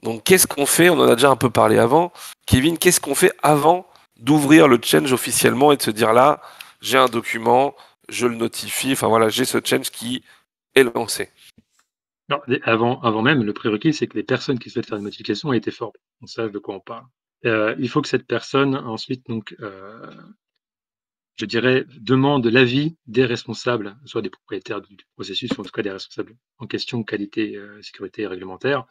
Donc, qu'est-ce qu'on fait? On en a déjà un peu parlé avant. Kevin, qu'est-ce qu'on fait avant d'ouvrir le change officiellement et de se dire là, j'ai un document, je le notifie, enfin voilà, j'ai ce change qui est lancé. Non, avant même, le prérequis, c'est que les personnes qui souhaitent faire une modification aient été formées. On sache de quoi on parle. Il faut que cette personne, ensuite, donc, je dirais, demande l'avis des responsables, soit des propriétaires du processus, ou en tout cas des responsables en question, qualité, sécurité réglementaire,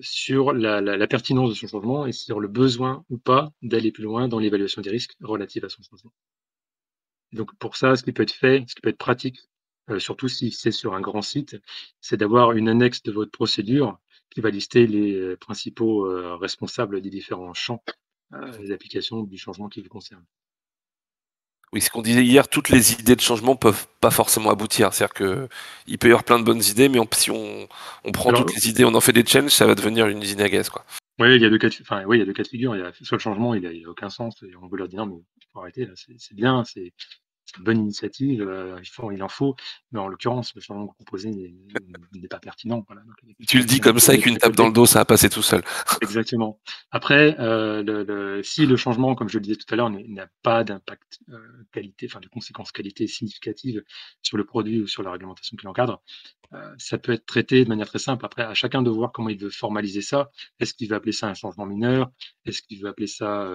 sur la pertinence de son changement et sur le besoin ou pas d'aller plus loin dans l'évaluation des risques relatifs à son changement. Et donc pour ça, ce qui peut être fait, ce qui peut être pratique, surtout si c'est sur un grand site, c'est d'avoir une annexe de votre procédure qui va lister les principaux responsables des différents champs, des applications du changement qui vous concerne. Oui, ce qu'on disait hier, toutes les idées de changement peuvent pas forcément aboutir. C'est-à-dire que il peut y avoir plein de bonnes idées, mais si on prend toutes Alors, les idées, on en fait des changes, ça va devenir une usine à gaz, quoi. oui, il y a deux cas de, enfin, oui, il y a deux cas de figure. Il y a soit le changement, il a aucun sens, et on veut leur dire non, mais il faut arrêter là, c'est bien, c'est une bonne initiative, il en faut, mais en l'occurrence, le changement proposé n'est pas pertinent. Voilà, donc Tu le dis comme ça avec une à tape dans côté. le dos, ça va passer tout seul. Exactement. Après, si le changement, comme je le disais tout à l'heure, n'a pas d'impact qualité, enfin de conséquences qualité significatives sur le produit ou sur la réglementation qui l'encadre, ça peut être traité de manière très simple. Après, à chacun de voir comment il veut formaliser ça. Est-ce qu'il veut appeler ça un changement mineur? Est-ce qu'il veut appeler ça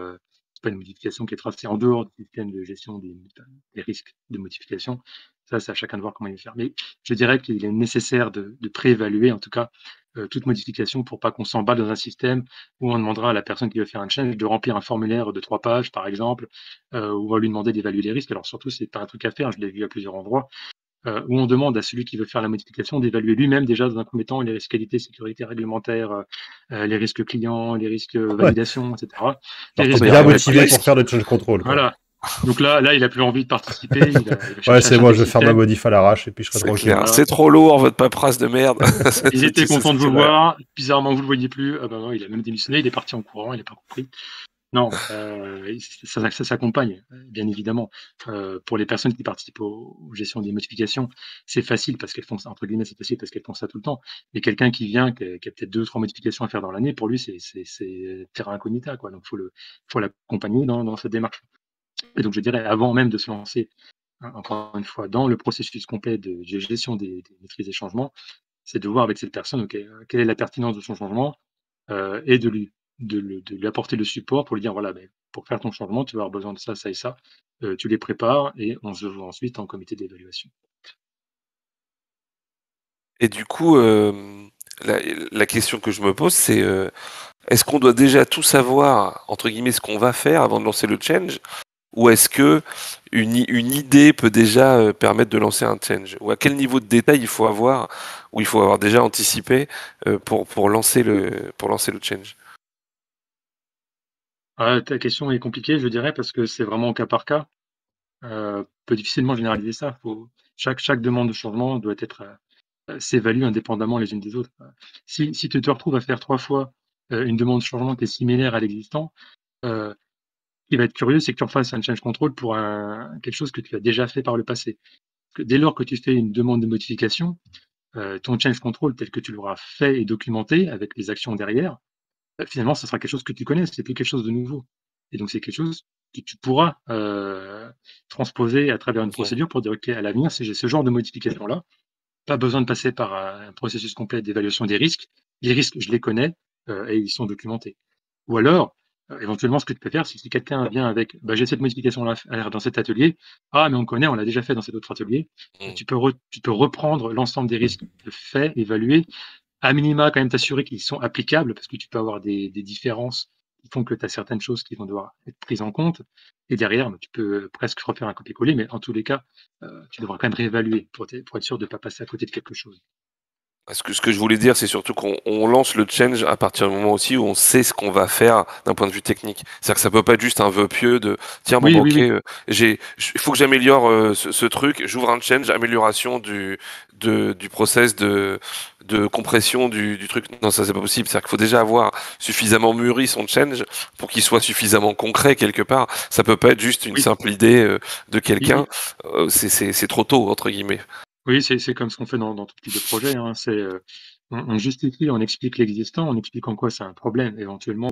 c'est pas une modification qui est tracée en dehors du système de gestion des risques de modification? Ça, c'est à chacun de voir comment il veut faire. Mais je dirais qu'il est nécessaire de préévaluer, en tout cas, toute modification pour pas qu'on s'emballe dans un système où on demandera à la personne qui veut faire un change de remplir un formulaire de 3 pages, par exemple, où on va lui demander d'évaluer les risques. Alors surtout, c'est pas un truc à faire, je l'ai vu à plusieurs endroits, où on demande à celui qui veut faire la modification d'évaluer lui-même déjà dans un premier temps les risques qualité, sécurité réglementaire, les risques clients, les risques Ouais. validation, etc. Les Alors, t'es risques bien de motivé risque. pour faire le change control, quoi. Voilà. Donc là, il a plus envie de participer, il va Ouais, chercher à c'est faire moi, des je vais faire ma systèmes. modif à l'arrache et puis je serai C'est tranquille. clair. Voilà. C'est trop lourd, votre paperasse de merde. Ils étaient contents de vous C'est vrai. voir, bizarrement vous le voyez plus, ah ben non, il a même démissionné, il est parti en courant, il n'a pas compris. Non, ça s'accompagne, bien évidemment. Pour les personnes qui participent aux gestions des modifications, c'est facile parce qu'elles font ça, entre guillemets, c'est facile parce qu'elles font ça tout le temps. Mais quelqu'un qui vient, qui a peut-être 2 ou 3 modifications à faire dans l'année, pour lui, c'est terra incognita, quoi. Donc faut l'accompagner dans cette démarche. Et donc je dirais, avant même de se lancer, hein, encore une fois, dans le processus complet de gestion des maîtrises des changements, c'est de voir avec cette personne, OK, quelle est la pertinence de son changement, et de lui apporter le support pour lui dire voilà, ben, pour faire ton changement, tu vas avoir besoin de ça, ça et ça. Tu les prépares et on se voit ensuite en comité d'évaluation. Et du coup, la question que je me pose, c'est est-ce qu'on doit déjà tout savoir, entre guillemets, ce qu'on va faire avant de lancer le change? Ou est-ce que une idée peut déjà permettre de lancer un change? Ou à quel niveau de détail il faut avoir, ou il faut avoir déjà anticipé pour lancer le change? Ta question est compliquée, je dirais, parce que c'est vraiment au cas par cas. Peut difficilement généraliser ça. Chaque demande de changement doit être s'évalue indépendamment les unes des autres. Si tu te retrouves à faire 3 fois une demande de changement qui est similaire à l'existant, ce qui va être curieux, c'est que tu refasses un change control pour quelque chose que tu as déjà fait par le passé. Parce que dès lors que tu fais une demande de modification, ton change control tel que tu l'auras fait et documenté avec les actions derrière, finalement, ça sera quelque chose que tu connais, c'est plus quelque chose de nouveau. Et donc, c'est quelque chose que tu pourras transposer à travers une Ok. procédure pour dire, OK, à l'avenir, si j'ai ce genre de modification-là, pas besoin de passer par un processus complet d'évaluation des risques. Les risques, je les connais et ils sont documentés. Ou alors, éventuellement, ce que tu peux faire, c'est si quelqu'un vient avec, bah, j'ai cette modification-là à faire dans cet atelier, ah, mais on connaît, on l'a déjà fait dans cet autre atelier, Mm. tu peux reprendre l'ensemble des risques faits, évalués, à minima, quand même t'assurer qu'ils sont applicables, parce que tu peux avoir des différences qui font que tu as certaines choses qui vont devoir être prises en compte. Et derrière, bah, tu peux presque refaire un copier-coller, mais en tous les cas, tu devras quand même réévaluer pour être sûr de ne pas passer à côté de quelque chose. Ce que je voulais dire, c'est surtout qu'on lance le change à partir du moment aussi où on sait ce qu'on va faire d'un point de vue technique. C'est-à-dire que ça peut pas être juste un vœu pieux de tiens bon Oui, bah oui, ok, oui. il faut que j'améliore ce truc, j'ouvre un change, amélioration du process de compression du truc. Non, ça c'est pas possible. C'est-à-dire qu'il faut déjà avoir suffisamment mûri son change pour qu'il soit suffisamment concret quelque part. Ça peut pas être juste une Oui, simple idée de quelqu'un. oui, C'est trop tôt entre guillemets. oui, c'est comme ce qu'on fait dans tout type de projet, hein. on justifie, on explique l'existant, on explique en quoi c'est un problème éventuellement.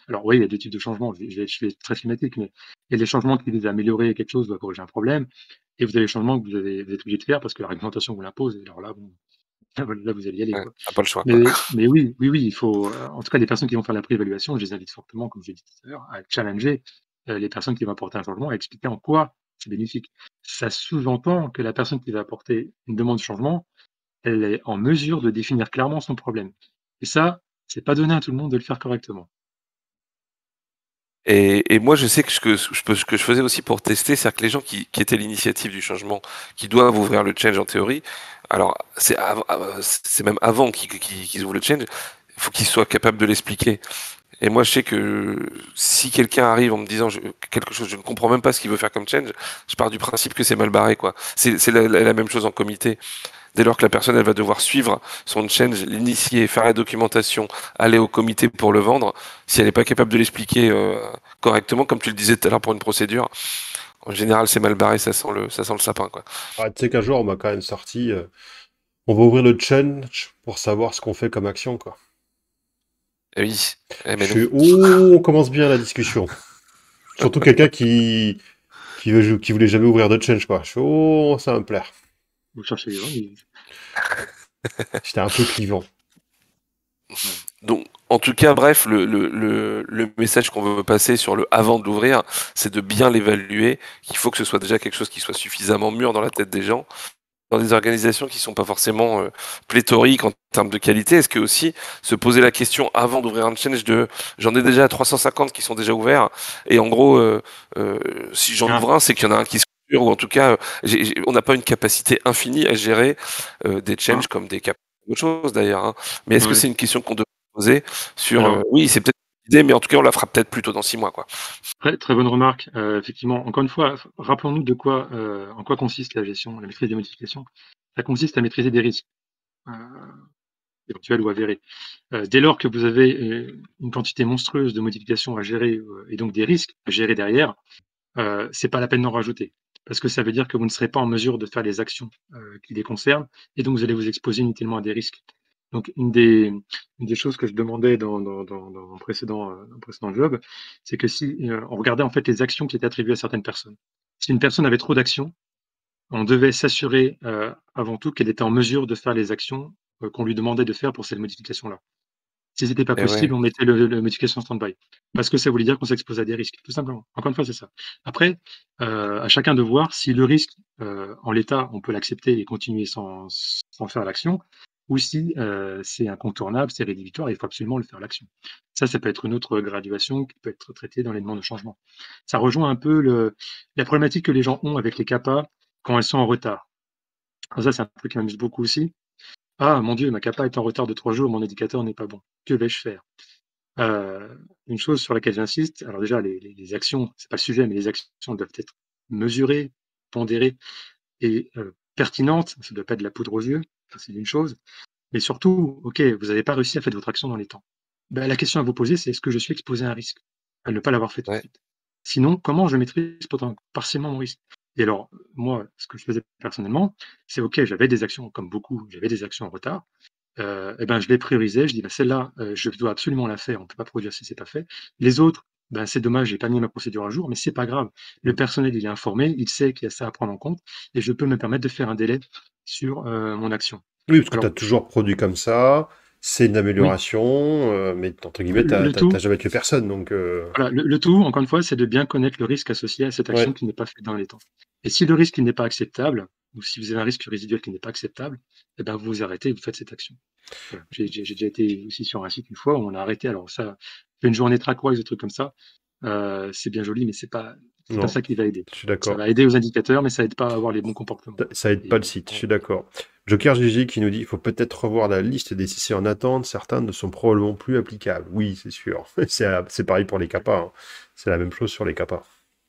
Alors oui, il y a deux types de changements, je vais être très schématique, mais il y a des changements qui visent à améliorer quelque chose, à corriger un problème, et vous avez les changements que vous êtes obligé de faire parce que la réglementation vous l'impose, et alors là, bon, là vous allez y aller, Ouais, quoi. t'as pas le choix, quoi. Mais oui, oui, oui, il faut, en tout cas, les personnes qui vont faire la préévaluation, je les invite fortement, comme j'ai dit tout à l'heure, à challenger les personnes qui vont apporter un changement, à expliquer en quoi c'est bénéfique. Ça sous-entend que la personne qui va apporter une demande de changement, elle est en mesure de définir clairement son problème. Et ça, c'est pas donné à tout le monde de le faire correctement. Et moi, je sais que ce que je faisais aussi pour tester, c'est-à-dire que les gens qui étaient l'initiative du changement, qui doivent ouvrir le change en théorie, alors c'est même avant qu'ils ouvrent le change, il faut qu'ils soient capables de l'expliquer. Et moi, je sais que si quelqu'un arrive en me disant quelque chose, je ne comprends même pas ce qu'il veut faire comme change, je pars du principe que c'est mal barré, quoi. C'est la même chose en comité. Dès lors que la personne, elle va devoir suivre son change, l'initier, faire la documentation, aller au comité pour le vendre, si elle n'est pas capable de l'expliquer correctement, comme tu le disais tout à l'heure pour une procédure, en général, c'est mal barré, ça sent le sapin, quoi. Ah, tu sais qu'un jour, on m'a quand même sorti. On va ouvrir le challenge pour savoir ce qu'on fait comme action, quoi. Eh oui, eh, Je mais non. fais, oh, on commence bien la discussion. Surtout quelqu'un qui voulait jamais ouvrir de challenge, quoi. Je fais, oh, ça va me plaire. Vous cherchez les gens, J'étais un peu clivant. Donc, en tout cas, bref, le message qu'on veut passer sur le avant de l'ouvrir, c'est de bien l'évaluer, qu'il faut que ce soit déjà quelque chose qui soit suffisamment mûr dans la tête des gens. Dans des organisations qui sont pas forcément pléthoriques en termes de qualité, est-ce que aussi se poser la question avant d'ouvrir un challenge de j'en ai déjà 350 qui sont déjà ouverts et en gros euh, si j'en ouvre un c'est qu'il y en a un qui se ouvre ou en tout cas on n'a pas une capacité infinie à gérer des Ah, challenges comme des cap autre chose d'ailleurs, hein. Mais est-ce que ouais. c'est une question qu'on devrait poser sur Alors, oui c'est peut-être une idée mais en tout cas on la fera peut-être plutôt dans 6 mois quoi. très, très bonne remarque. Effectivement, encore une fois, rappelons-nous en quoi consiste la gestion, la maîtrise des modifications. Ça consiste à maîtriser des risques, euh, éventuels ou avérés. Dès lors que vous avez une quantité monstrueuse de modifications à gérer et donc des risques à gérer derrière, c'est pas la peine d'en rajouter. Parce que ça veut dire que vous ne serez pas en mesure de faire les actions qui les concernent et donc vous allez vous exposer inutilement à des risques. Donc, une des choses que je demandais dans mon précédent job, c'est que si on regardait en fait les actions qui étaient attribuées à certaines personnes. Si une personne avait trop d'actions, on devait s'assurer avant tout qu'elle était en mesure de faire les actions qu'on lui demandait de faire pour cette modification-là. Si c'était pas Et ouais, possible, on mettait le modification en stand-by. Parce que ça voulait dire qu'on s'expose à des risques, tout simplement. Encore une fois, c'est ça. Après, à chacun de voir si le risque, en l'état, on peut l'accepter et continuer sans faire l'action, ou si c'est incontournable, c'est rédhibitoire, il faut absolument le faire l'action. Ça peut être une autre graduation qui peut être traitée dans les demandes de changement. Ça rejoint un peu la problématique que les gens ont avec les CAPA quand elles sont en retard. Alors ça, c'est un truc qui m'amuse beaucoup aussi. Ah mon Dieu, ma capa est en retard de 3 jours, mon indicateur n'est pas bon. Que vais-je faire? Une chose sur laquelle j'insiste, alors déjà les actions, c'est pas le sujet, mais les actions doivent être mesurées, pondérées et pertinentes. Ça ne doit pas être de la poudre aux yeux, ça c'est une chose. Mais surtout, OK, vous n'avez pas réussi à faire votre action dans les temps. Ben, la question à vous poser, c'est est-ce que je suis exposé à un risque? À ne pas l'avoir fait tout de ouais, suite. Sinon, comment je maîtrise partiellement mon risque? Et alors, moi, ce que je faisais personnellement, c'est OK, j'avais des actions, comme beaucoup, j'avais des actions en retard. Et ben, je les priorisais, je dis: «Bah, celle-là, je dois absolument la faire, on ne peut pas produire si c'est pas fait. Les autres, ben, c'est dommage, j'ai pas mis ma procédure à jour, mais c'est pas grave. Le Mm. personnel, il est informé, il sait qu'il y a ça à prendre en compte et je peux me permettre de faire un délai sur, mon action». Oui, parce que tu as Alors toujours produit comme ça, c'est une oui, amélioration, mais entre guillemets, le t'as tout jamais tué personne, donc voilà, le tout, encore une fois, c'est de bien connaître le risque associé à cette action ouais. qui n'est pas faite dans les temps. Et si le risque, il n'est pas acceptable, ou si vous avez un risque résiduel qui n'est pas acceptable, eh ben, vous vous arrêtez et vous faites cette action. Voilà. J'ai déjà été aussi sur un site une fois où on a arrêté. Alors ça, fait une journée track-wise, des trucs comme ça. C'est bien joli, mais c'est pas Non, ça qui va aider. je suis Ça d'accord. va aider aux indicateurs, mais ça aide pas à avoir les bons comportements. Ça aide pas le Et site, je suis d'accord. Joker Gigi qui nous dit il faut peut-être revoir la liste des CC en attente, certains ne sont probablement plus applicables. Oui, c'est sûr. C'est pareil pour les CAPA, hein. C'est la même chose sur les CAPA.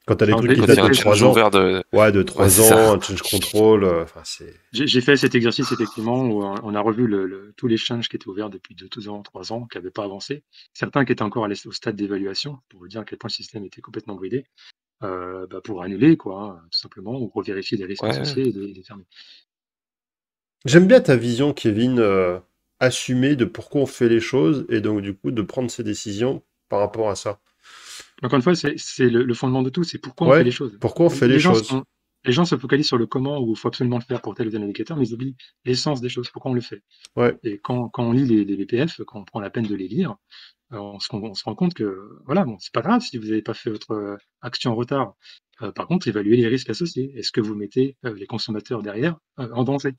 Quand tu as des alors, trucs qui quand il y datent a un de challenge 3 ans, ouvert de ouais, de ouais 3 c'est ça. ans, un change control, enfin c'est. j'ai fait cet exercice effectivement où on a revu tous les changes qui étaient ouverts depuis 2 ans, 3 ans, qui n'avaient pas avancé. Certains qui étaient encore au stade d'évaluation, pour vous dire à quel point le système était complètement bridé, bah, pour annuler, quoi, hein, tout simplement, ou revérifier les risques Ouais, associés et les fermer. J'aime bien ta vision, Kevin, assumer de pourquoi on fait les choses et donc du coup de prendre ses décisions par rapport à ça. Encore une fois, c'est le fondement de tout, c'est pourquoi on fait les Ouais, choses. pourquoi on fait les Les gens choses? sont, les gens se focalisent sur le comment où il faut absolument le faire pour tel ou tel indicateur, mais ils oublient l'essence des choses, pourquoi on le fait. Ouais, Et quand on lit les BPF, quand on prend la peine de les lire, on se rend compte que voilà, bon, c'est pas grave si vous n'avez pas fait votre action en retard. Par contre, évaluez les risques associés. Est-ce que vous mettez les consommateurs derrière en danger?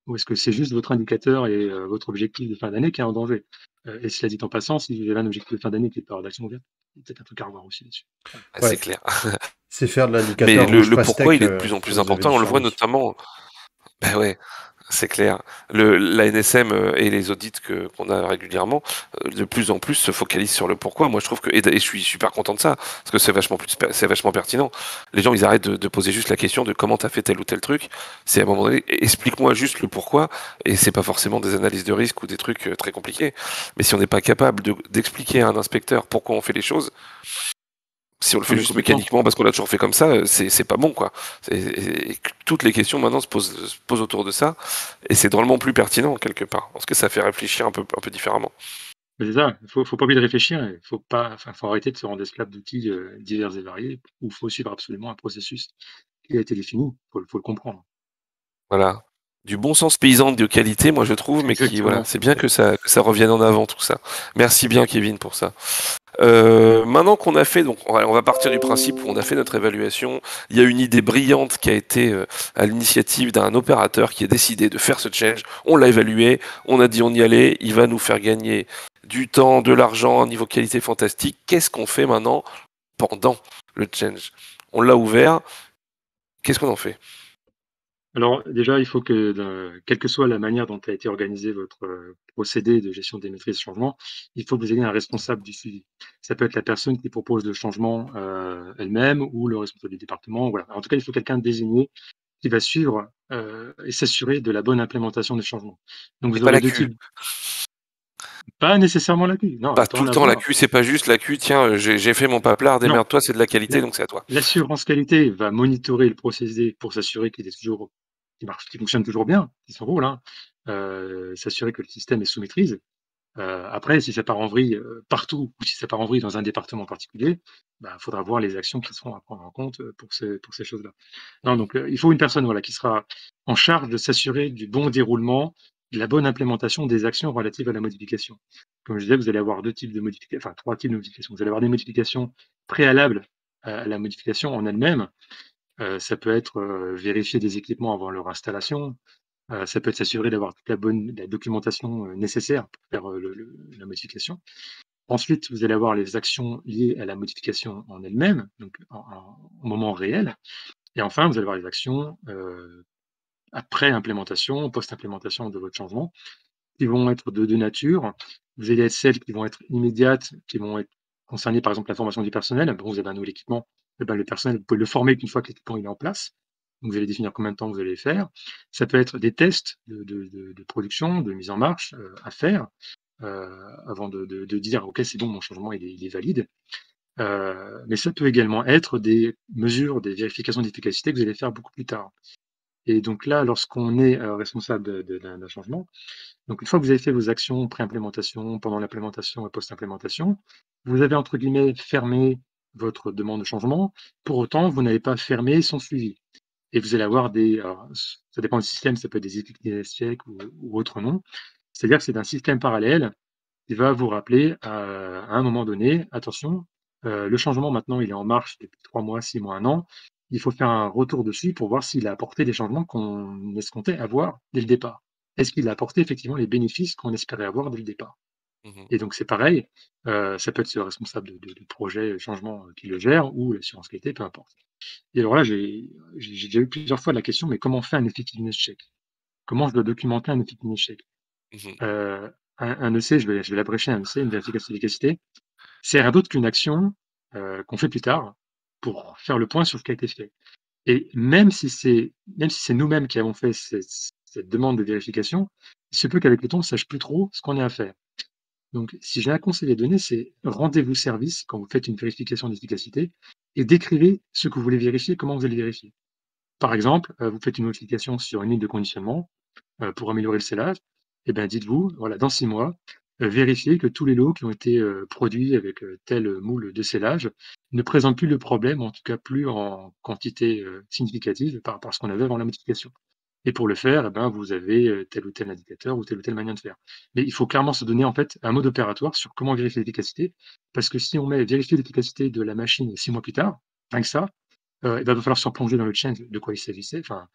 Ou est-ce que c'est juste votre indicateur et votre objectif de fin d'année qui est en danger? Et cela dit en passant, si vous avez un objectif de fin d'année qui est par d'action ouverte, il y a peut-être un truc à revoir aussi là-dessus. Voilà. C'est ouais. clair. C'est faire de Mais l'indicateur rouge le pourquoi, il pastèque est de plus en quand plus vous avez important. du On le voit charlie. notamment. Ben ouais, c'est clair. La NSM et les audits qu'on a régulièrement, de plus en plus se focalisent sur le pourquoi. Moi, je trouve que et je suis super content de ça parce que c'est vachement pertinent. Les gens, ils arrêtent de poser juste la question de comment t'as fait tel ou tel truc. C'est à un moment donné, explique-moi juste le pourquoi. Et c'est pas forcément des analyses de risque ou des trucs très compliqués. Mais si on n'est pas capable d'expliquer à un inspecteur pourquoi on fait les choses, si on le Non, fait mais juste complètement. mécaniquement parce qu'on l'a toujours fait comme ça, c'est pas bon, quoi. Toutes les questions maintenant se posent autour de ça, et c'est drôlement plus pertinent quelque part, parce que ça fait réfléchir un peu différemment. Mais c'est ça, faut pas oublier de réfléchir, il faut pas, enfin, faut arrêter de se rendre esclave d'outils divers et variés, où il faut suivre absolument un processus qui a été défini, faut le comprendre. Voilà. Du bon sens paysan de qualité, moi je trouve, mais qui, voilà, Exactement. c'est bien que ça revienne en avant tout ça. Merci bien Kevin pour ça. Maintenant qu'on a fait, donc on va partir du principe où on a fait notre évaluation, il y a une idée brillante qui a été à l'initiative d'un opérateur qui a décidé de faire ce change. On l'a évalué, on a dit on y allait, il va nous faire gagner du temps, de l'argent, un niveau qualité fantastique. Qu'est-ce qu'on fait maintenant pendant le change? On l'a ouvert, qu'est-ce qu'on en fait? Alors déjà, il faut que, quelle que soit la manière dont a été organisé votre procédé de gestion des maîtrises de changement, il faut que vous ayez un responsable du suivi. Ça peut être la personne qui propose le changement elle-même ou le responsable du département. Voilà. En tout cas, il faut quelqu'un de désigné qui va suivre et s'assurer de la bonne implémentation des changements. Donc Et vous pas aurez la deux Q. types, pas nécessairement la QI, non, Pas elle peut tout en le temps la avoir. Q, c'est pas juste la Q, tiens, j'ai fait mon paplard, Non, démerde-toi, c'est de la la- qualité, donc c'est à toi. l'assurance qualité va monitorer le procédé pour s'assurer qu'il marche, qu'il fonctionne toujours bien, c'est son rôle, hein. S'assurer que le système est sous maîtrise. Après, si ça part en vrille partout ou si ça part en vrille dans un département particulier, il faudra voir les actions qui seront à prendre en compte pour ces choses-là. Non, donc il faut une personne voilà, qui sera en charge de s'assurer du bon déroulement, de la bonne implémentation des actions relatives à la modification. Comme je disais, vous allez avoir deux types de modifications, enfin trois types de modifications. Vous allez avoir des modifications préalables à la modification en elle-même. Ça peut être vérifier des équipements avant leur installation, ça peut être s'assurer d'avoir toute la documentation nécessaire pour faire la modification. Ensuite, vous allez avoir les actions liées à la modification en elle-même, donc au moment réel. Et enfin, vous allez avoir les actions après implémentation, post-implémentation de votre changement, qui vont être de deux natures. Vous allez être celles qui vont être immédiates, qui vont être concernées par exemple la formation du personnel. Bon, vous avez un nouvel équipement, eh ben, le personnel, vous pouvez le former qu'une fois que l'équipement il est en place. Donc, vous allez définir combien de temps vous allez faire. Ça peut être des tests de production, de mise en marche à faire avant de dire OK, c'est bon, mon changement il est valide. Mais ça peut également être des mesures, des vérifications d'efficacité que vous allez faire beaucoup plus tard. Et donc là, lorsqu'on est responsable d'un changement, donc une fois que vous avez fait vos actions pré-implémentation, pendant l'implémentation et post-implémentation, vous avez entre guillemets «fermé» votre demande de changement. Pour autant, vous n'avez pas fermé son suivi et vous allez avoir alors ça dépend du système, ça peut être des échecs ou autre nom. C'est-à-dire que c'est un système parallèle qui va vous rappeler à un moment donné: «Attention, le changement maintenant il est en marche depuis 3 mois, 6 mois, 1 an. Il faut faire un retour dessus pour voir s'il a apporté les changements qu'on escomptait avoir dès le départ. Est-ce qu'il a apporté effectivement les bénéfices qu'on espérait avoir dès le départ?» Mhm. Et donc c'est pareil, ça peut être le responsable de projet changement qui le gère ou l'assurance qualité, peu importe. Et alors là, j'ai déjà eu plusieurs fois la question: «Mais comment on fait un effectiveness check? Comment je dois documenter un effectiveness check?» Mhm. Heu, un EC, je vais l'abrécher, un EC, une vérification d'efficacité, c'est rien d'autre qu'une action, qu'on fait plus tard pour faire le point sur ce qui a été fait. Et même si c'est nous-mêmes qui avons fait cette demande de vérification, il se peut qu'avec le temps, on ne sache plus trop ce qu'on a à faire. Donc si j'ai un conseil à donner, c'est rendez-vous service quand vous faites une vérification d'efficacité et décrivez ce que vous voulez vérifier, comment vous allez vérifier. Par exemple, vous faites une modification sur une ligne de conditionnement, pour améliorer le scellage. eh ben, dites-vous, voilà, dans 6 mois, vérifiez que tous les lots qui ont été produits avec tel moule de scellage ne présentent plus le problème, en tout cas plus en quantité significative par rapport à ce qu'on avait avant la modification. Et pour le faire, eh ben, vous avez tel ou tel indicateur ou telle ou telle manière de faire. Mais il faut clairement se donner en fait un mode opératoire sur comment vérifier l'efficacité, parce que si on met vérifier l'efficacité de la machine 6 mois plus tard, rien que ça, il va falloir se replonger dans le change de quoi il s'agissait, enfin,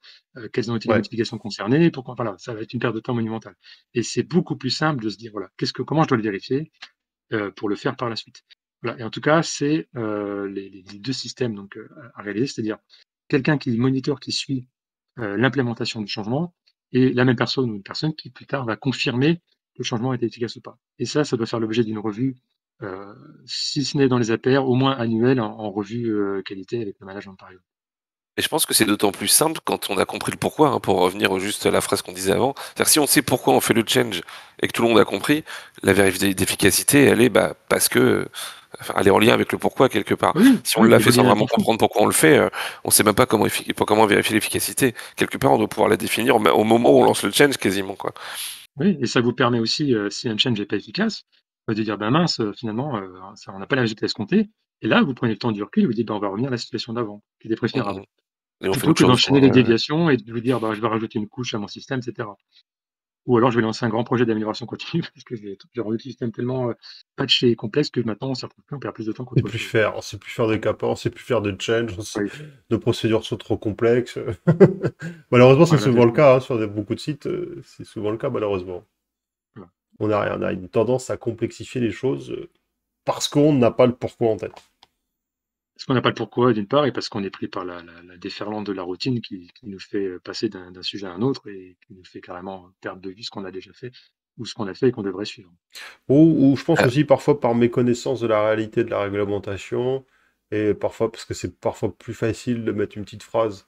quelles ont été les Ouais. modifications concernées, pourquoi, voilà, ça va être une perte de temps monumentale. Et c'est beaucoup plus simple de se dire, voilà, comment je dois le vérifier pour le faire par la suite. Voilà. Et en tout cas, c'est les 2 systèmes donc, à réaliser, c'est-à-dire quelqu'un qui monitor, qui suit l'implémentation du changement et la même personne ou une personne qui plus tard va confirmer que le changement a été efficace ou pas. Et ça doit faire l'objet d'une revue, euh, si ce n'est dans les APR, au moins annuelle en revue qualité avec le management par exemple. Et je pense que c'est d'autant plus simple quand on a compris le pourquoi, hein, pour revenir juste à la phrase qu'on disait avant. C'est-à-dire si on sait pourquoi on fait le change et que tout le monde a compris, la vérité d'efficacité, elle est parce que, enfin, elle est en lien avec le pourquoi quelque part. Oui, Si on oui, l'a et fait bonne sans idée vraiment pour fou. comprendre pourquoi on le fait, on sait même pas comment vérifier l'efficacité. Quelque part, on doit pouvoir la définir au moment où on lance le change quasiment, quoi. Oui, et ça vous permet aussi, si un change n'est pas efficace, de dire: «Ben mince, finalement, ça on n'a pas la résultat escompté» et là, vous prenez le temps du recul et vous dites: «Ben, on va revenir à la situation d'avant, qui était Mhm. préférable». Et on fait Plutôt autre que chose, d'enchaîner quoi. les déviations et de vous dire: «Bah, je vais rajouter une couche à mon système» et cetera. Ou alors je vais lancer un grand projet d'amélioration continue parce que j'ai rendu le système tellement, patché et complexe que maintenant on s'y retrouve plus, on perd plus de temps sait qu'autre plus chose. faire, on sait plus faire de kappa, on sait plus faire de change, Oui, nos procédures sont trop complexes. Malheureusement, c'est voilà, c'est souvent le ça. cas, hein, sur beaucoup de sites, c'est souvent le cas, malheureusement. Voilà. On a une tendance à complexifier les choses parce qu'on n'a pas le pourquoi en tête. Parce qu'on n'a pas le pourquoi d'une part et parce qu'on est pris par la déferlante de la routine qui nous fait, passer d'un sujet à un autre et qui nous fait carrément perdre de vue ce qu'on a déjà fait ou ce qu'on a fait et qu'on devrait suivre. Ou je pense Euh, aussi parfois par méconnaissance de la réalité de la réglementation, et parfois parce que c'est parfois plus facile de mettre une petite phrase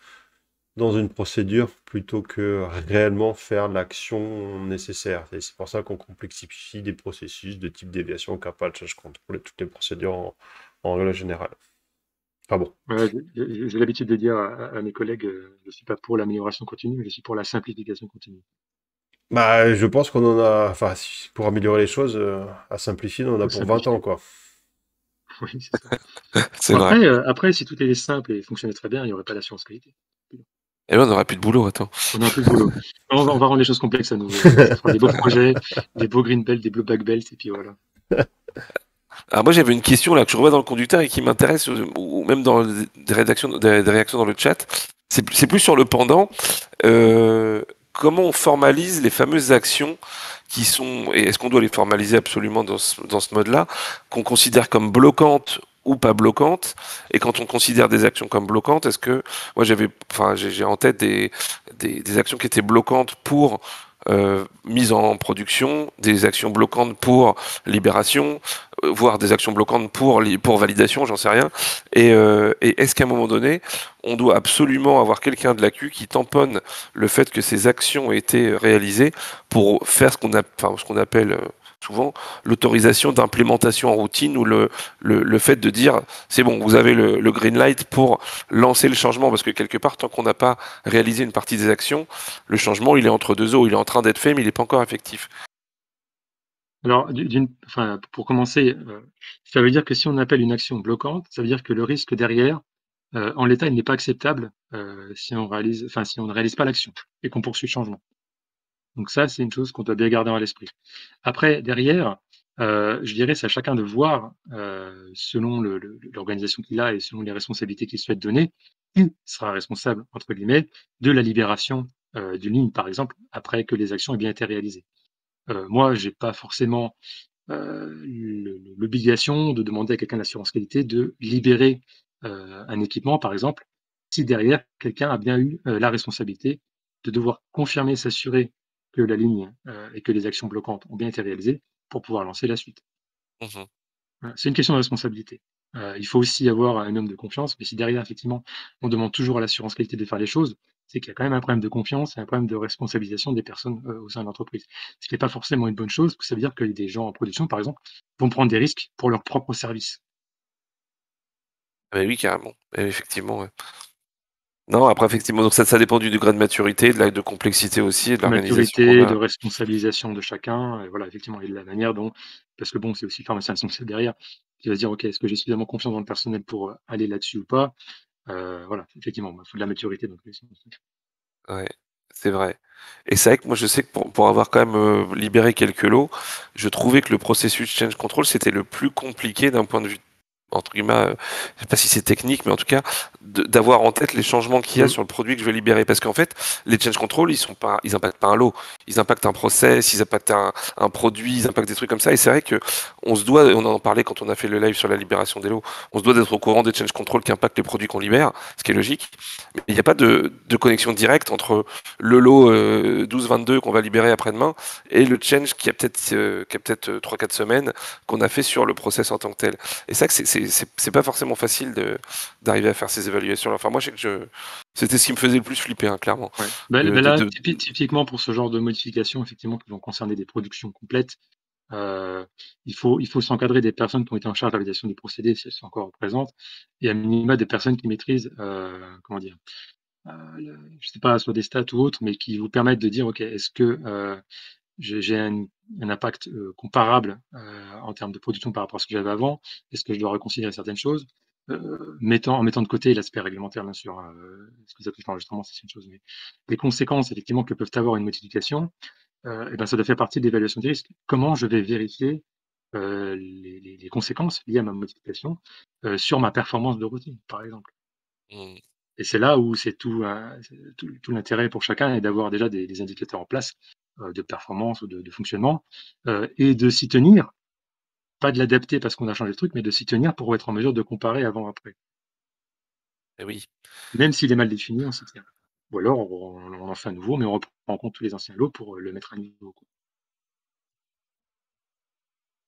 dans une procédure plutôt que réellement faire l'action nécessaire. Et c'est pour ça qu'on complexifie des processus de type déviation, CAPA, change control et toutes les procédures en règle générale. Ah bon. Ouais, j'ai l'habitude de dire à mes collègues, je suis pas pour l'amélioration continue, mais je suis pour la simplification continue. Bah, je pense qu'on en a, enfin, pour améliorer les choses, à simplifier, on en a Faut pour 20 ans, simplifier. quoi. Oui, c'est ça. c'est Bon vrai. après si tout était simple et fonctionnait très bien, il y aurait pas d'assurance qualité. Et là, on n'aura plus de boulot, attends. On a plus de boulot. On va rendre les choses complexes à nouveau, ça fera des beaux projets, des beaux green belts, des blue black belts et puis voilà. Alors moi j'avais une question là que je revois dans le conducteur et qui m'intéresse, ou même dans des réactions dans le chat. C'est plus sur le pendant. Comment on formalise les fameuses actions qui sont, et est-ce qu'on doit les formaliser absolument dans ce mode-là, qu'on considère comme bloquantes ou pas bloquantes? Et quand on considère des actions comme bloquantes, est-ce que moi j'ai en tête des actions qui étaient bloquantes pour mise en production, des actions bloquantes pour libération, voire des actions bloquantes pour validation, j'en sais rien. Et est-ce qu'à un moment donné, on doit absolument avoir quelqu'un de la Q qui tamponne le fait que ces actions aient été réalisées pour faire ce qu'on appelle souvent l'autorisation d'implémentation en routine, ou le fait de dire c'est bon, vous avez le green light pour lancer le changement, parce que quelque part, tant qu'on n'a pas réalisé une partie des actions, le changement il est entre deux eaux, il est en train d'être fait mais il n'est pas encore effectif. Alors enfin, pour commencer, ça veut dire que si on appelle une action bloquante, ça veut dire que le risque derrière, en l'état, il n'est pas acceptable, si on ne réalise pas l'action et qu'on poursuit le changement. Donc ça, c'est une chose qu'on doit bien garder à l'esprit. Après, derrière, je dirais, c'est à chacun de voir, selon l'organisation qu'il a et selon les responsabilités qu'il souhaite donner, qui sera responsable, entre guillemets, de la libération, d'une ligne, par exemple, après que les actions aient bien été réalisées. Moi, j'ai pas forcément, l'obligation de demander à quelqu'un d'assurance qualité de libérer, un équipement, par exemple, si derrière quelqu'un a bien eu, la responsabilité de devoir confirmer, s'assurer que la ligne, et que les actions bloquantes ont bien été réalisées pour pouvoir lancer la suite. Mhm. Voilà, c'est une question de responsabilité. Il faut aussi avoir un homme de confiance, mais si derrière, effectivement, on demande toujours à l'assurance qualité de faire les choses, c'est qu'il y a quand même un problème de confiance et un problème de responsabilisation des personnes, au sein de l'entreprise. Ce qui n'est pas forcément une bonne chose, parce que ça veut dire que des gens en production, par exemple, vont prendre des risques pour leur propre service. Ah bah oui, carrément. Et effectivement, ouais. Non, après, effectivement, donc ça dépend du degré de maturité, de complexité aussi et de De l'organisation qu'on maturité, de a. responsabilisation de chacun, et voilà, effectivement, et de la manière dont, parce que bon, c'est aussi le pharmacien essentiel derrière, qui va se dire: «OK, est-ce que j'ai suffisamment confiance dans le personnel pour, aller là-dessus ou pas?» Voilà, effectivement, il faut de la maturité donc oui, Ouais, c'est vrai. Et c'est vrai que moi, je sais que pour avoir quand même libéré quelques lots, je trouvais que le processus change control, c'était le plus compliqué d'un point de vue entre guillemets, je sais pas si c'est technique, mais en tout cas, d'avoir en tête les changements qu'il y a Mmh. sur le produit que je vais libérer. Parce qu'en fait, les change control, ils impactent pas un lot, ils impactent un process, ils impactent un produit, ils impactent des trucs comme ça. Et c'est vrai que on en parlait quand on a fait le live sur la libération des lots, on se doit d'être au courant des change control qui impactent les produits qu'on libère, ce qui est logique. Mais il n'y a pas de connexion directe entre le lot 12-22 qu'on va libérer après-demain et le change qui a peut-être 3-4 semaines qu'on a fait sur le process en tant que tel. Et ça, que c'est pas forcément facile d'arriver à faire ces évaluations. Enfin, moi, je sais que c'était ce qui me faisait le plus flipper, hein, clairement. Ouais. Bah, De, bah, de, là, de- typiquement pour ce genre de modifications, effectivement, qui vont concerner des productions complètes, heu, il faut s'encadrer des personnes qui ont été en charge de la validation des procédés, si elles sont encore présentes, et à minima des personnes qui maîtrisent, comment dire? Le Je sais pas, soit des stats ou autres, mais qui vous permettent de dire: «OK, est-ce que, j'ai un impact, comparable, en termes de production par rapport à ce que j'avais avant? Est-ce que je dois reconsidérer certaines choses?» En mettant de côté l'aspect réglementaire, bien sûr, hein, ce que ça touche l'enregistrement, ça, c'est une chose, mais les conséquences effectivement que peuvent avoir une modification, et ben, ça doit faire partie de l'évaluation des risques. Comment je vais vérifier, les conséquences liées à ma modification, sur ma performance de routine, par exemple? Hmm. Et c'est là où c'est tout l'intérêt pour chacun est d'avoir déjà des indicateurs en place, de performance ou de fonctionnement, et de s'y tenir, pas de l'adapter parce qu'on a changé le truc, mais de s'y tenir pour être en mesure de comparer avant-après. Eh oui. Même s'il est mal défini, on s'y tient. Ou alors on en fait un nouveau, mais on reprend en compte tous les anciens lots pour, le mettre à niveau, quoi.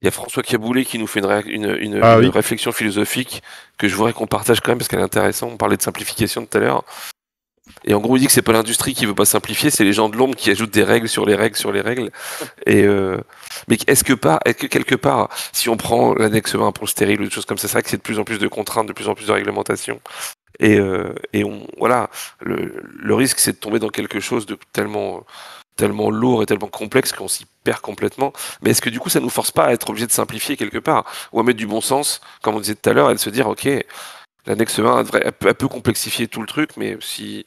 Il y a François Caboulet qui nous fait Ah une oui. réflexion philosophique que je voudrais qu'on partage quand même parce qu'elle est intéressante. On parlait de simplification tout à l'heure. Et en gros, il dit que c'est pas l'industrie qui veut pas simplifier, c'est les gens de l'ombre qui ajoutent des règles sur les règles sur les règles. Et mais est-ce que quelque part, si on prend l'annexe 20 pour le stérile ou des choses comme ça, c'est vrai que c'est de plus en plus de contraintes, de plus en plus de réglementations. Et voilà, le risque, c'est de tomber dans quelque chose de tellement lourd et tellement complexe qu'on s'y perd complètement. Mais est-ce que du coup, ça nous force pas à être obligé de simplifier quelque part ou à mettre du bon sens, comme on disait tout à l'heure, et de se dire, ok, l'annexe 20, elle peut complexifier tout le truc, mais si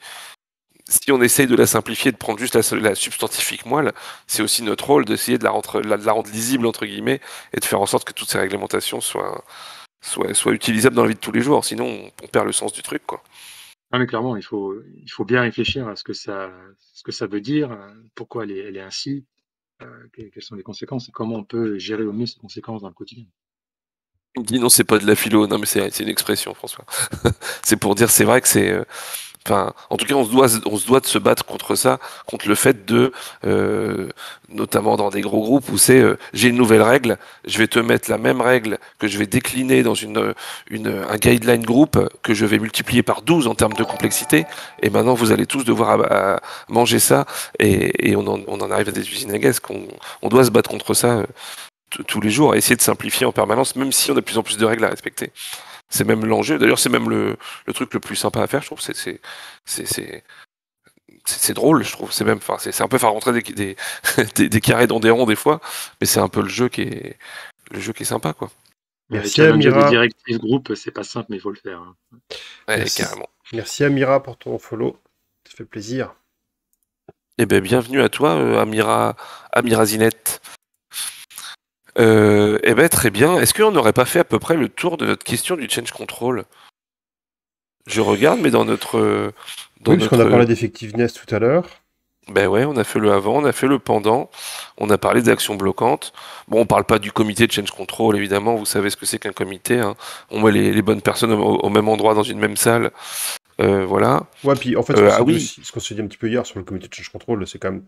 on essaye de la simplifier, de prendre juste la substantifique moelle, c'est aussi notre rôle d'essayer de la rendre lisible, entre guillemets, et de faire en sorte que toutes ces réglementations soient utilisables dans la vie de tous les jours. Sinon, on perd le sens du truc, quoi. Ah mais clairement, il faut bien réfléchir à ce que ça veut dire, pourquoi elle est ainsi, quelles sont les conséquences et comment on peut gérer au mieux ces conséquences dans le quotidien. Il me dit non, c'est pas de la philo. Non, mais c'est une expression, François. C'est pour dire, c'est vrai que enfin, en tout cas, on se doit de se battre contre ça, contre le fait euh, notamment dans des gros groupes où j'ai une nouvelle règle, je vais te mettre la même règle que je vais décliner dans un guideline group que je vais multiplier par 12 en termes de complexité, et maintenant vous allez tous devoir manger ça, et on en arrive à des usines à gaz on doit se battre contre ça tous les jours, à essayer de simplifier en permanence, même si on a de plus en plus de règles à respecter. C'est même l'enjeu. D'ailleurs, c'est même le truc le plus sympa à faire, je trouve. C'est, c'est, c'est drôle, je trouve. Enfin, c'est un peu faire rentrer des carrés dans des ronds des fois, mais c'est un peu le jeu qui est sympa, quoi. Ouais, Merci challenger des Amira. directives groupe, c'est pas simple, mais il faut le faire, hein. Ouais, Merci. carrément. Merci Amira pour ton follow. Ça fait plaisir. Eh ben, bienvenue à toi, Amira Zinette. Eh ben, très bien. Est-ce qu'on n'aurait pas fait à peu près le tour de notre question du change control? Je regarde, mais Oui, dans parce qu'on a parlé notre d'effectiveness tout à l'heure. Ben ouais, on a fait le avant, on a fait le pendant, on a parlé d'actions bloquantes. Bon, on parle pas du comité de change control, évidemment, vous savez ce que c'est qu'un comité, hein. On met les bonnes personnes au même endroit dans une même salle, voilà. Ouais, puis en fait, ce qu'on Ah s'est dit oui, aussi, ce qu'on s'est dit un petit peu hier sur le comité de change control, c'est quand même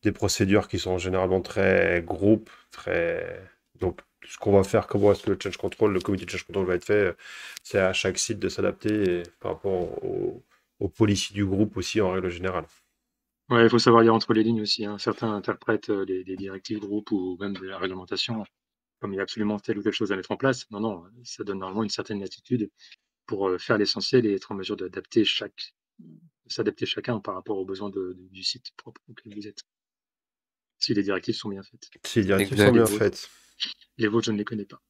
des procédures qui sont généralement très groupes, très. Donc, ce qu'on va faire, comment est-ce que le change control, le comité de change control va être fait, c'est à chaque site de s'adapter par rapport aux policies du groupe aussi en règle générale. Ouais, il faut savoir lire entre les lignes aussi, hein. Certains interprètent, les directives groupes ou même de la réglementation comme il y a absolument telle ou telle chose à mettre en place. Non, non, ça donne normalement une certaine latitude pour, faire l'essentiel et être en mesure d'adapter chaque s'adapter chacun par rapport aux besoins du site propre auquel vous êtes. Si les directives sont bien faites. Si les directives Exact. sont bien Les vôtres. faites. Les vôtres, je ne les connais pas.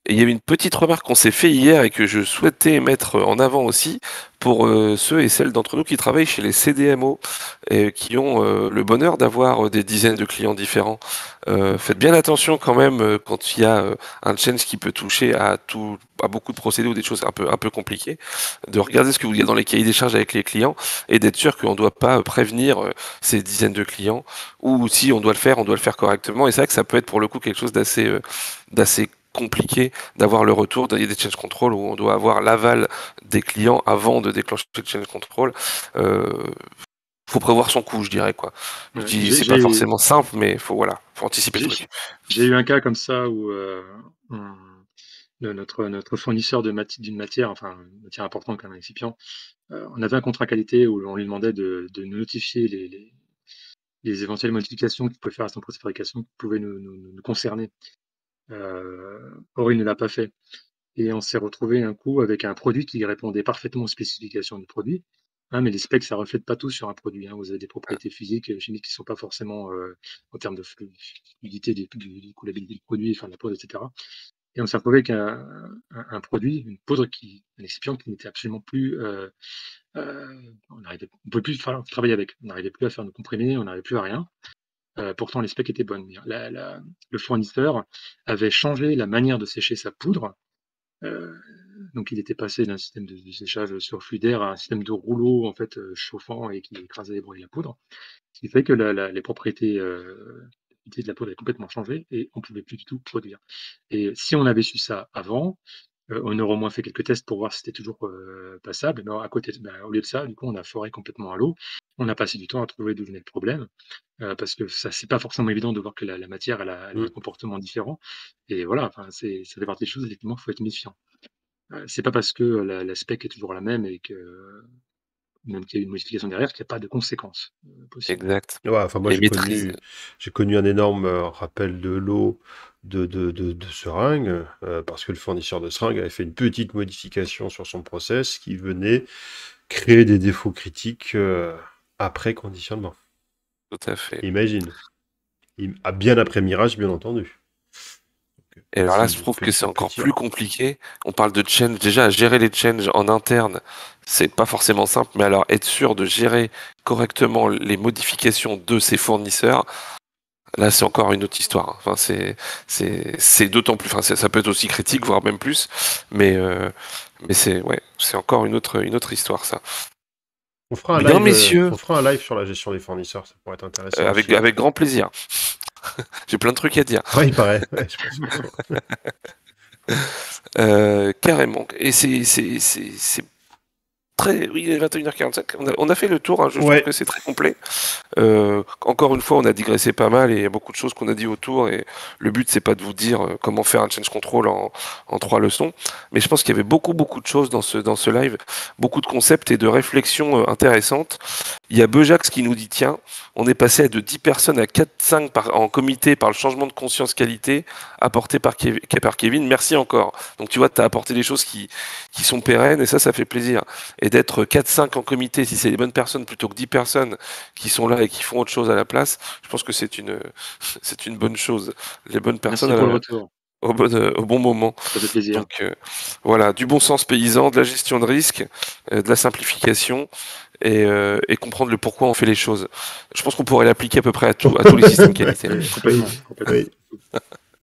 Et il y avait une petite remarque qu'on s'est fait hier et que je souhaitais mettre en avant aussi pour ceux et celles d'entre nous qui travaillent chez les CDMO et qui ont le bonheur d'avoir des dizaines de clients différents. Faites bien attention quand même quand il y a un change qui peut toucher à beaucoup de procédés ou des choses un peu compliquées, de regarder ce que vous y a dans les cahiers des charges avec les clients et d'être sûr qu'on ne doit pas prévenir ces dizaines de clients, ou si on doit le faire correctement. Et c'est vrai que ça peut être pour le coup quelque chose d'assez compliqué d'avoir le retour. Il y a des change control où on doit avoir l'aval des clients avant de déclencher le change control. Faut prévoir son coup, je dirais, quoi. Je Ouais, dis, c'est pas forcément simple, mais faut anticiper le truc. J'ai eu un cas comme ça où notre fournisseur d'une matière, enfin une matière importante comme un excipient, on avait un contrat qualité où on lui demandait de nous notifier les éventuelles modifications qu'il pouvait faire à son processus de fabrication qui pouvaient nous concerner. Or, il ne l'a pas fait. Et on s'est retrouvé un coup avec un produit qui répondait parfaitement aux spécifications du produit. Hein, mais les specs, ça ne reflète pas tout sur un produit. Hein. Vous avez des propriétés physiques, chimiques qui ne sont pas forcément en termes de fluidité, du coulabilité du produit, enfin de la poudre, etc. Et on s'est retrouvé avec un produit, une poudre, un excipient qui n'était absolument plus. On ne pouvait plus travailler avec. On n'arrivait plus à faire nos comprimés, on n'arrivait plus à rien. Pourtant, les specs étaient bonnes. Le fournisseur avait changé la manière de sécher sa poudre. Donc, il était passé d'un système de séchage sur flux d'air à un système de rouleau en fait chauffant et qui écrasait et brûlait la poudre. Ce qui fait que les propriétés de la poudre avaient complètement changé et on ne pouvait plus du tout produire. Et si on avait su ça avant, on aurait au moins fait quelques tests pour voir si c'était toujours passable. Mais à côté, au lieu de ça, du coup, on a foré complètement à l'eau. On a passé du temps à trouver d'où venait le problème, parce que ça, c'est pas forcément évident de voir que la matière, elle a un comportement différent. Et voilà, enfin, ça fait partie des choses, effectivement, il faut être méfiant. C'est pas parce que la spec est toujours la même et que même qu'il y a une modification derrière qu'il n'y a pas de conséquences possibles. Exact. Ouais, enfin, moi, Et maîtrise. j'ai connu un énorme rappel de l'eau de seringues, parce que le fournisseur de seringues avait fait une petite modification sur son process qui venait créer des défauts critiques après conditionnement. Tout à fait. Imagine. Bien après mirage, bien entendu. Et alors là, je trouve que c'est encore plus compliqué. On parle de change. Déjà, gérer les changes en interne, c'est pas forcément simple, mais alors être sûr de gérer correctement les modifications de ses fournisseurs, là, c'est encore une autre histoire. Enfin, c'est d'autant plus. Enfin, ça peut être aussi critique, voire même plus, mais c'est encore une autre histoire, ça. On fera un live sur la gestion des fournisseurs, ça pourrait être intéressant. Avec grand plaisir. J'ai plein de trucs à dire. Ouais, il paraît. Ouais, je pense que... carrément. Et c'est très... Oui, il est 21h45. On a fait le tour, hein, je trouve que c'est très complet. Encore une fois, on a digressé pas mal et il y a beaucoup de choses qu'on a dit autour. Et le but, c'est pas de vous dire comment faire un change control en 3 leçons. Mais je pense qu'il y avait beaucoup de choses dans ce live. Beaucoup de concepts et de réflexions intéressantes. Il y a Bejax qui nous dit, tiens, on est passé de 10 personnes à 4-5 en comité par le changement de conscience qualité apporté par Kevin. Merci encore. Donc tu vois, tu as apporté des choses qui sont pérennes et ça fait plaisir. Et d'être 4-5 en comité, si c'est les bonnes personnes plutôt que 10 personnes qui sont là et qui font autre chose à la place, je pense que c'est une bonne chose. Les bonnes personnes Merci pour le retour. Au bon moment. Ça fait plaisir. Donc voilà, du bon sens paysan, de la gestion de risque, de la simplification et comprendre le pourquoi on fait les choses. Je pense qu'on pourrait l'appliquer à peu près à tous les systèmes qualité. Complètement. Oui.